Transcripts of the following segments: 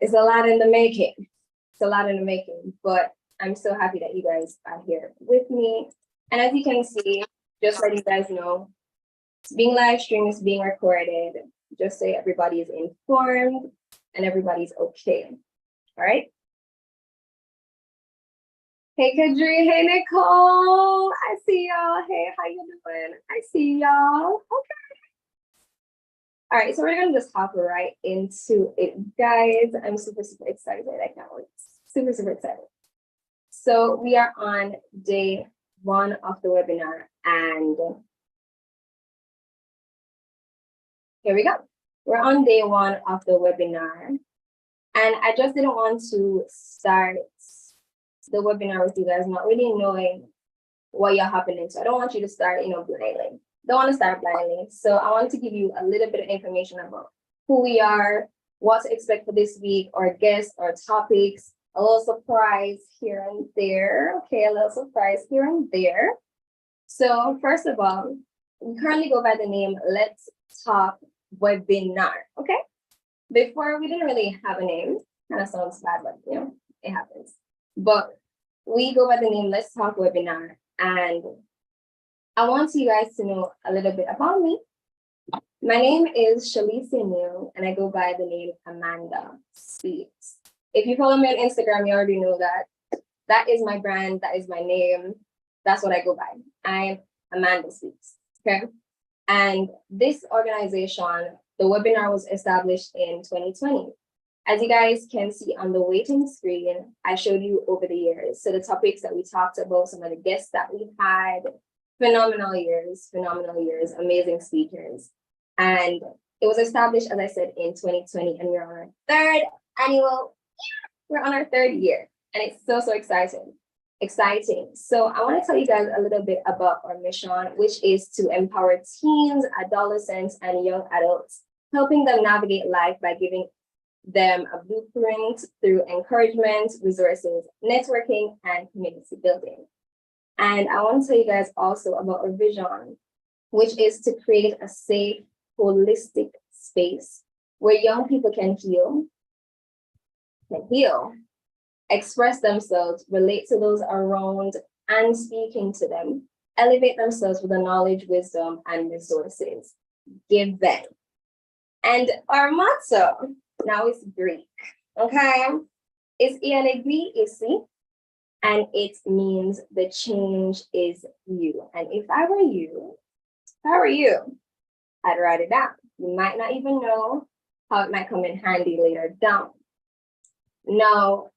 It's a lot in the making. It's a lot in the making, but I'm so happy that you guys are here with me. And as you can see, just let you guys know, it's being live streamed, it's being recorded, just so everybody is informed and everybody's okay. All right. Hey, Kadri. Hey, Nicole. I see y'all. Hey, how you doing? I see y'all. Okay. All right, so we're gonna just hop right into it, guys. I'm super, super excited. I can't wait. Super, super excited. So we are on day one of the webinar, and here we go. We're on day one of the webinar, and I just didn't want to start the webinar with you guys not really knowing what you're happening to. I don't want you to start, blindly. Don't want to start blindly. So I want to give you a little bit of information about who we are, what to expect for this week, our guests, our topics, a little surprise here and there. Okay, a little surprise here and there. So first of all, we currently go by the name Let's Talk Webinar. Okay. Before we didn't really have a name. Kind of sounds bad, but it happens. But we go by the name Let's Talk Webinar, and I want you guys to know a little bit about me. My name is Shalisa Neal, and I go by the name Amanda Speaks. If you follow me on Instagram, you already know that. That is my brand, that is my name. That's what I go by. I'm Amanda Speaks, okay? And this organization, the webinar was established in 2020. As you guys can see on the waiting screen, I showed you over the years. So the topics that we talked about, some of the guests that we had, phenomenal years, amazing speakers. And it was established, as I said, in 2020, and we're on our third year. And it's so, so exciting. So I want to tell you guys a little bit about our mission, which is to empower teens, adolescents, and young adults, helping them navigate life by giving them a blueprint through encouragement, resources, networking, and community building. And I want to tell you guys also about our vision, which is to create a safe, holistic space where young people can heal, express themselves, relate to those around and speaking to them, elevate themselves with the knowledge, wisdom, and resources given. And our motto now is Greek, okay? It's Ianegri Isi, and it means the change is you. And if I were you, I'd write it down. You might not even know how it might come in handy later down. Now,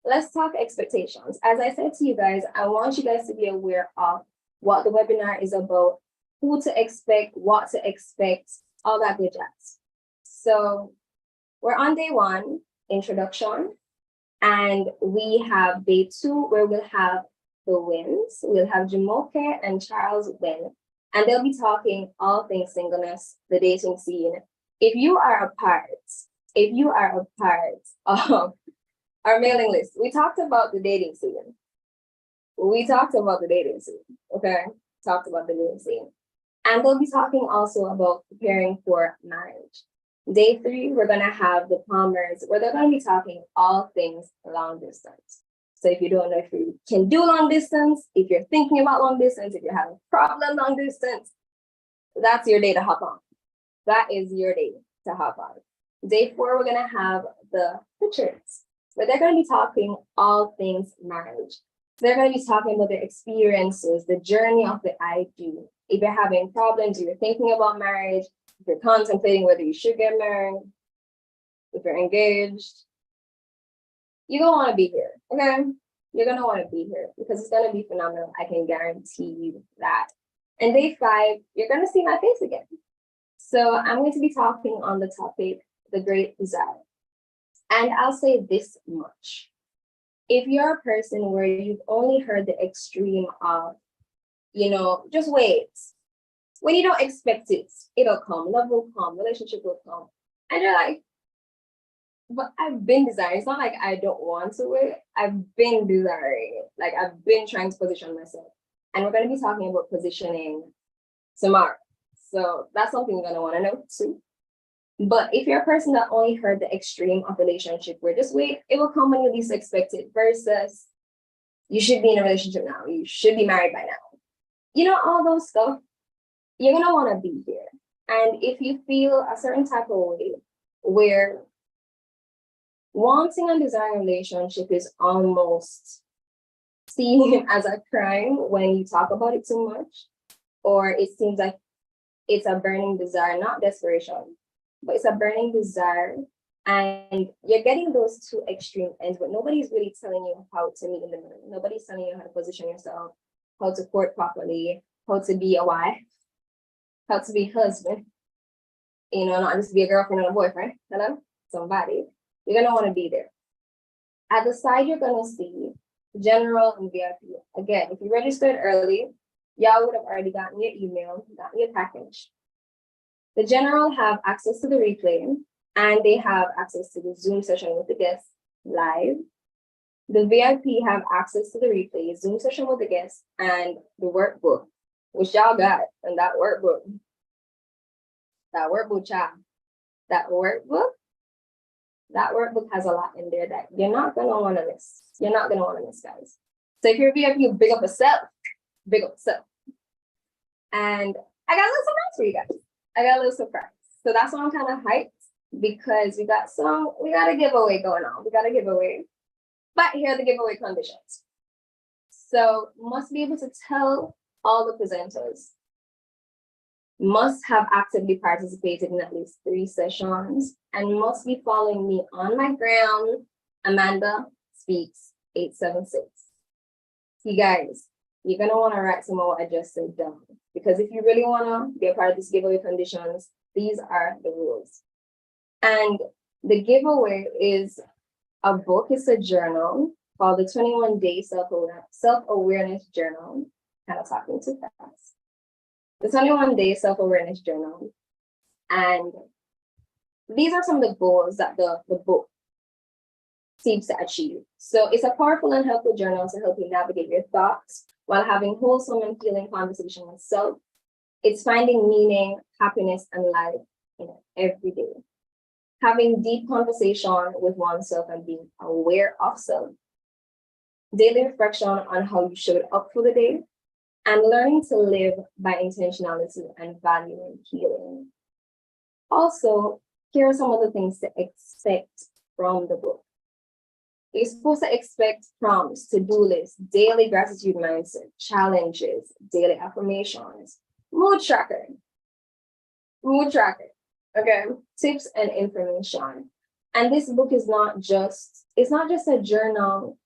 let's talk expectations. As I said to you guys, I want you guys to be aware of what the webinar is about, who to expect, what to expect, all that good jazz. So we're on day one, introduction, and we have day two where we'll have the wins. We'll have Jamoke and Charles win, and they'll be talking all things singleness, the dating scene. If you are a part of our mailing list, we talked about the dating scene. Okay? Talked about the dating scene. And they'll be talking also about preparing for marriage. Day three, we're gonna have the Palmers, where they're gonna be talking all things long distance. So if you don't know if you can do long distance, if you're thinking about long distance, if you're having a problem long distance, that's your day to hop on. That is your day to hop on. Day four, we're gonna have the Richards, where they're gonna be talking all things marriage. So they're gonna be talking about their experiences, the journey of the I do. If you're having problems, if you're thinking about marriage, if you're contemplating whether you should get married, if you're engaged, you're gonna want to be here, okay? You're gonna want to be here because it's gonna be phenomenal. I can guarantee you that. And day five, you're gonna see my face again. So I'm going to be talking on the topic, the Great Desire. And I'll say this much. If you're a person where you've only heard the extreme of, just wait. When you don't expect it, it'll come, love will come, relationship will come. And you're like, but I've been desiring. It's not like I don't want to wait. I've been desiring it. Like I've been trying to position myself. And we're going to be talking about positioning tomorrow. So that's something you're going to want to know too. But if you're a person that only heard the extreme of relationship, where just wait, it will come when you least expect it, versus you should be in a relationship now, you should be married by now. You know, all those stuff, you're gonna want to be here. And if you feel a certain type of way where wanting and desiring a relationship is almost seen as a crime when you talk about it too much, or it seems like it's a burning desire, not desperation, but it's a burning desire. And you're getting those two extreme ends, but nobody's really telling you how to meet in the middle. Nobody's telling you how to position yourself, how to court properly, how to be a wife, how to be husband, you know, not just be a girlfriend and a boyfriend, hello, somebody. You're gonna want to be there. At the side, you're gonna see general and VIP. Again, if you registered early, y'all would have already gotten your email, gotten your package. The general have access to the replay, and they have access to the Zoom session with the guests live. The VIP have access to the replay, Zoom session with the guests, and the workbook, which y'all got. And that workbook, child, that workbook has a lot in there that you're not gonna want to miss. You're not gonna want to miss, guys. So if you're a VIP, big up yourself, big up yourself. And I got a little surprise for you guys. I got a little surprise. So that's why I'm kind of hyped, because we got a giveaway going on. We got a giveaway. But here are the giveaway conditions. So must be able to tell all the presenters, must have actively participated in at least 3 sessions, and must be following me on my gram, Amanda Speaks 876. You guys, you're gonna want to write some of what I just said down, because if you really want to be a part of this giveaway conditions, these are the rules. And the giveaway is a book. It's a journal called the 21-Day Self-Awareness Journal. Kind of talking too fast. The 21-Day Self-Awareness Journal. And these are some of the goals that the book seems to achieve. So it's a powerful and helpful journal to help you navigate your thoughts while having wholesome and healing conversation with self. It's finding meaning, happiness, and life in every day. Having deep conversation with oneself and being aware of self. Daily reflection on how you showed up for the day, and learning to live by intentionality and valuing healing. Also, here are some of the things to expect from the book. You're supposed to expect prompts, to-do lists, daily gratitude mindset, challenges, daily affirmations, mood tracker, okay, tips and information. And this book is not just a journal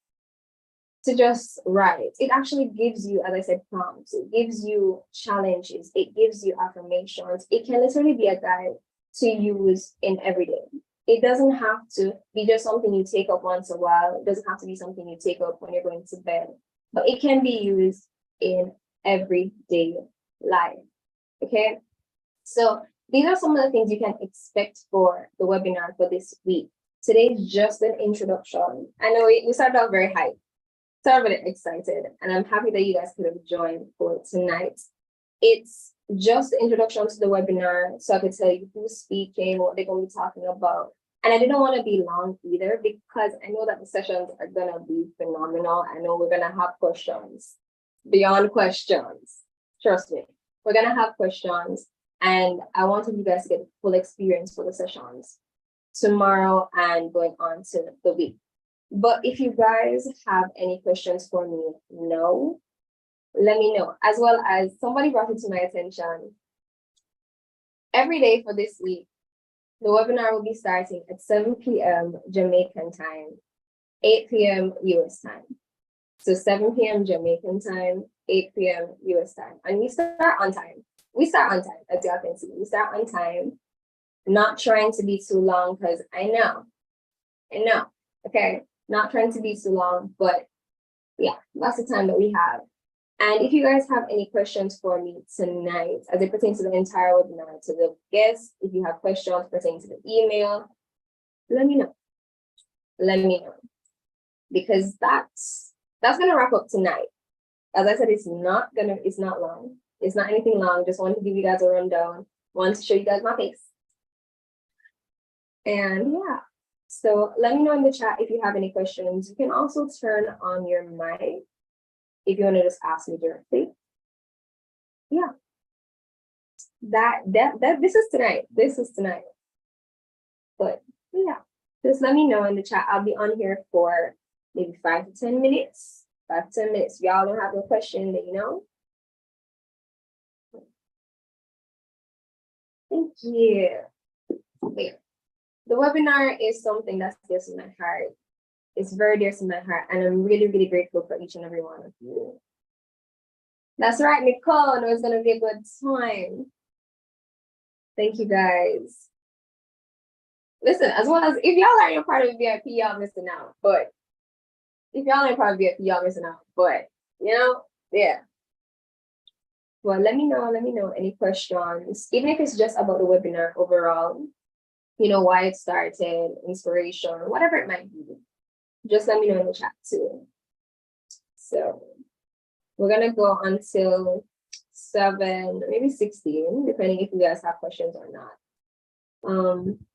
to just write. It actually gives you, as I said, prompts. It gives you challenges. It gives you affirmations. It can literally be a guide to use in every day. It doesn't have to be just something you take up once in a while. It doesn't have to be something you take up when you're going to bed, but it can be used in everyday life. Okay, so these are some of the things you can expect for the webinar for this week. Today's just an introduction. I know we started out very hyped, started really excited, and I'm happy that you guys could have joined for tonight. It's just the introduction to the webinar, so I could tell you who's speaking, what they're going to be talking about. And I didn't want to be long either, because I know that the sessions are going to be phenomenal. I know we're going to have questions beyond questions. Trust me, we're going to have questions. And I wanted you guys to get the full experience for the sessions tomorrow and going on to the week. But if you guys have any questions for me now, let me know. As well as somebody brought it to my attention. Every day for this week, the webinar will be starting at 7 p.m. Jamaican time, 8 p.m. US time. So 7 p.m. Jamaican time, 8 p.m. US time. And we start on time. As y'all can see. We start on time. Not trying to be too long, because I know, okay? Not trying to be too long, but yeah, that's the time that we have. And if you guys have any questions for me tonight, as it pertains to the entire webinar, to the guests, if you have questions pertaining to the email, let me know. Because that's gonna wrap up tonight. As I said, it's not long. It's not anything long. Just wanted to give you guys a rundown. Want to show you guys my face. And yeah, so let me know in the chat if you have any questions. You can also turn on your mic if you want to just ask me directly. Yeah. That this is tonight. This is tonight. But yeah, just let me know in the chat. I'll be on here for maybe 5 to 10 minutes. 5 to 10 minutes. If y'all don't have a question, let you know. Thank you. Yeah. The webinar is something that's dear to my heart. It's very dear to my heart, and I'm really, really grateful for each and every one of you. That's right, Nicole. I know it's gonna be a good time. Thank you guys. Listen, as well as if y'all aren't a part of VIP, y'all missing out. But if y'all ain't part of VIP, y'all missing out. But you know, yeah. Well, let me know any questions, even if it's just about the webinar overall, you know, why it started, inspiration, whatever it might be. Just let me know in the chat too. So we're gonna go until 7, maybe 16, depending if you guys have questions or not.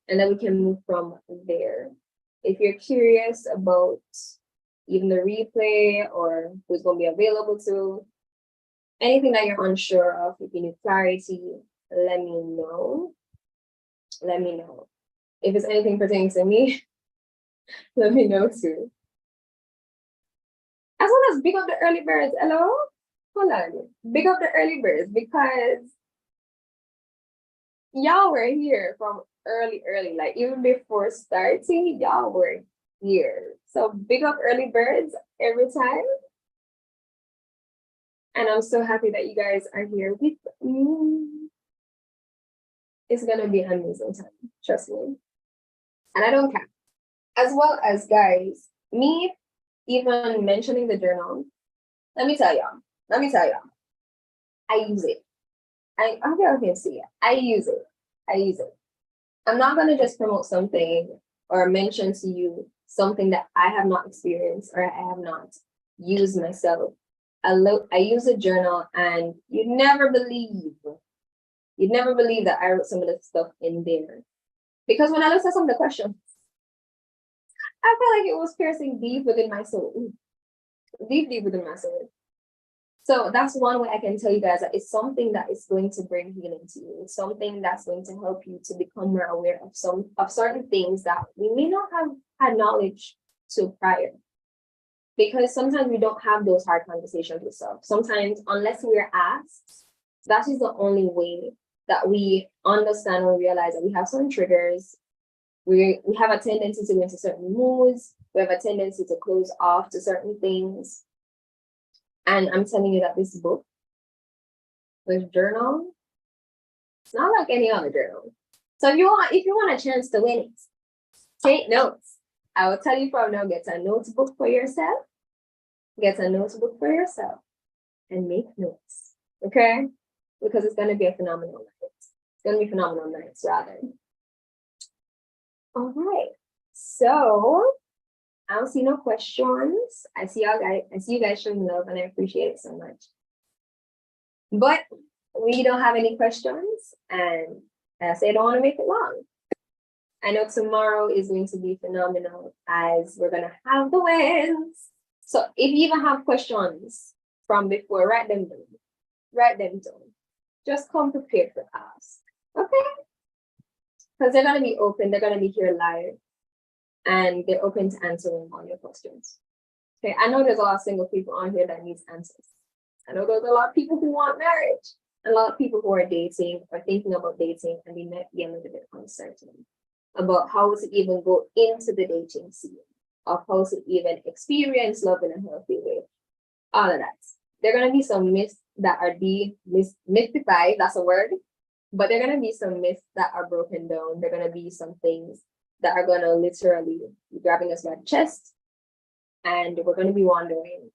And then we can move from there. If you're curious about even the replay or who's going to be available to, anything that you're unsure of, if you need clarity, let me know. Let me know. If it's anything pertaining to me, let me know too. As well as big up the early birds. Hello? Hold on. Big up the early birds because y'all were here from early, like even before starting, y'all were here. So big up early birds every time. And I'm so happy that you guys are here with me. It's gonna be an amazing time, trust me. And I don't care. As well as guys, me even mentioning the journal, let me tell y'all, I use it. I can see it. I use it. I'm not gonna just promote something or mention to you something that I have not experienced or I have not used myself. I use a journal, and you'd never believe that I wrote some of the stuff in there. Because when I looked at some of the questions, I felt like it was piercing deep within my soul. Deep within my soul. So that's one way I can tell you guys that it's something that is going to bring healing to you. It's something that's going to help you to become more aware of certain things that we may not have had knowledge to prior. Because sometimes we don't have those hard conversations with self. Sometimes, unless we're asked, that is the only way that we understand or realize that we have some triggers. We have a tendency to go into certain moods. We have a tendency to close off to certain things. And I'm telling you that this book, this journal, it's not like any other journal. So if you want a chance to win it, take notes. I will tell you from now, get a notebook for yourself. Get a notebook for yourself and make notes, okay? Because it's going to be a phenomenal night. It's going to be phenomenal nights, rather. All right. So I don't see no questions. I see you guys showing love, and I appreciate it so much. But we don't have any questions, and I say I don't want to make it long. I know tomorrow is going to be phenomenal as we're going to have the wins. So if you even have questions from before, write them down. Write them down. Just come prepared for us. Okay? Because they're going to be open. They're going to be here live. And they're open to answering all your questions. Okay, I know there's a lot of single people on here that needs answers. I know there's a lot of people who want marriage. A lot of people who are dating or thinking about dating, and they might be a little bit uncertain about how to even go into the dating scene, or how to even experience love in a healthy way. All of that. There are going to be some myths that are mystified, that's a word, but there are going to be some myths that are broken down. There are going to be some things that are going to literally be grabbing us by the chest, and we're going to be wondering,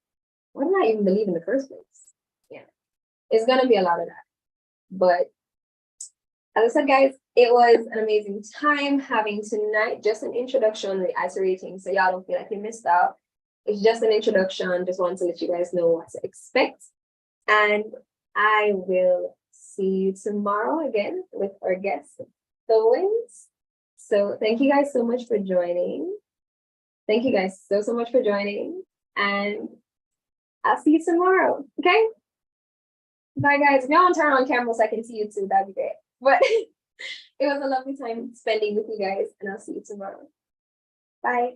what did I even believe in the first place? Yeah, it's going to be a lot of that. But as I said, guys, it was an amazing time having tonight. Just an introduction to the ISO rating, so y'all don't feel like you missed out. It's just an introduction. Just wanted to let you guys know what to expect. And I will see you tomorrow again with our guest, the wins. So thank you guys so much for joining. Thank you guys so much for joining. And I'll see you tomorrow. Okay? Bye guys. If y'all want to turn on camera so I can see you too, that'd be great. But it was a lovely time spending with you guys, and I'll see you tomorrow. Bye.